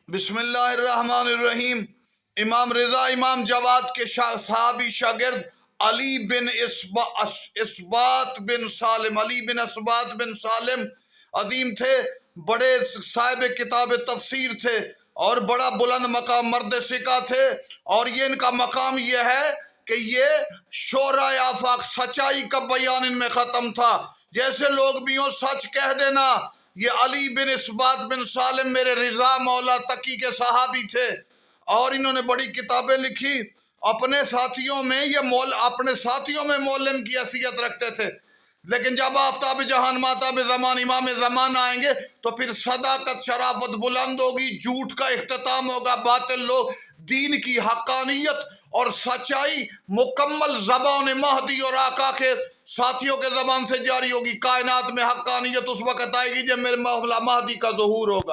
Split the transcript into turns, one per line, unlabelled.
बिस्मिल्लाहिर्रहमानिर्रहीम। इमाम रिजा इमाम जवाद के सहाबी शागिर्द अली बिन इसबात बिन सालिम अदीम थे। बड़े साहिब किताब तफसीर थे और बड़ा बुलंद मकाम मर्द सिका थे। और ये इनका मकाम ये है कि ये शोरा आफाक सच्चाई का बयान इनमें ख़त्म था। जैसे लोग भी हो सच कह देना। ये अली बिन इसबात बिन सालिम मेरे रिजा मौला तकी के सहाबी थे और इन्होंने बड़ी किताबें लिखी। अपने साथियों में मौलम की हैसियत रखते थे, लेकिन जब आफ्ताब जहान माताब ज़मान इमाम ज़मान आएंगे तो फिर सदाकत शराफत बुलंद होगी, झूठ का इख्तिताम होगा, बातिल लोग दीन की हक्कानियत और सच्चाई मुकम्मल ज़बान महदी और आका के साथियों के ज़बान से जारी होगी। कायनात में हक्कानियत उस वक़्त आएगी जब मेरे मौला महदी का ज़ुहूर होगा।